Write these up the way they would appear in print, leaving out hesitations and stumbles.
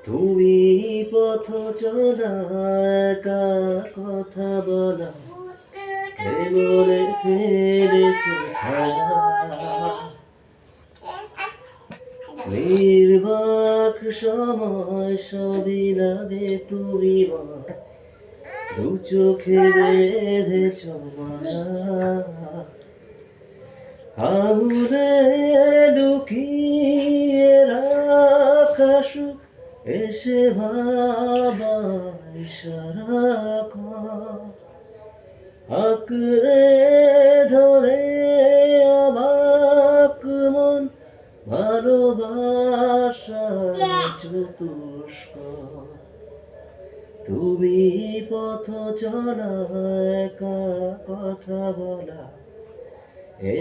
তুমি পথ চলা একা কথা বলা মনে ফেলেছ ছায়া নির্বাক সময় সবই লাগে তুমি দু চোখে বেঁধেছ মায়া আঙুলে লুকিয়ে রাখা সুখ এসে ভাবায় সারা আঁকড়ে ধরে অবাক মন ভালোবাসা চতুষ্ক তুমি পথ চলা একা কথা বলা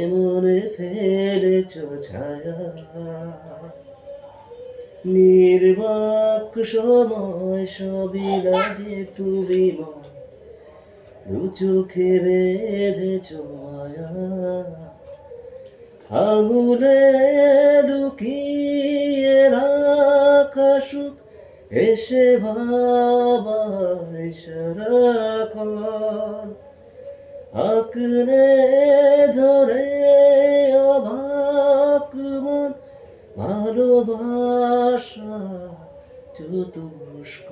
মনে ফেলেছ ছায়া নির্বাক সময় সবই লাগে তুমি দু চোখে বেঁধেছ মায়া আঙুলে লুকিয়ে রাখা সুখ এসে ভাবায় সারাক্ষণ আঁকড়ে ধরে অবাক মন ভালোবাসা চতুষ্ক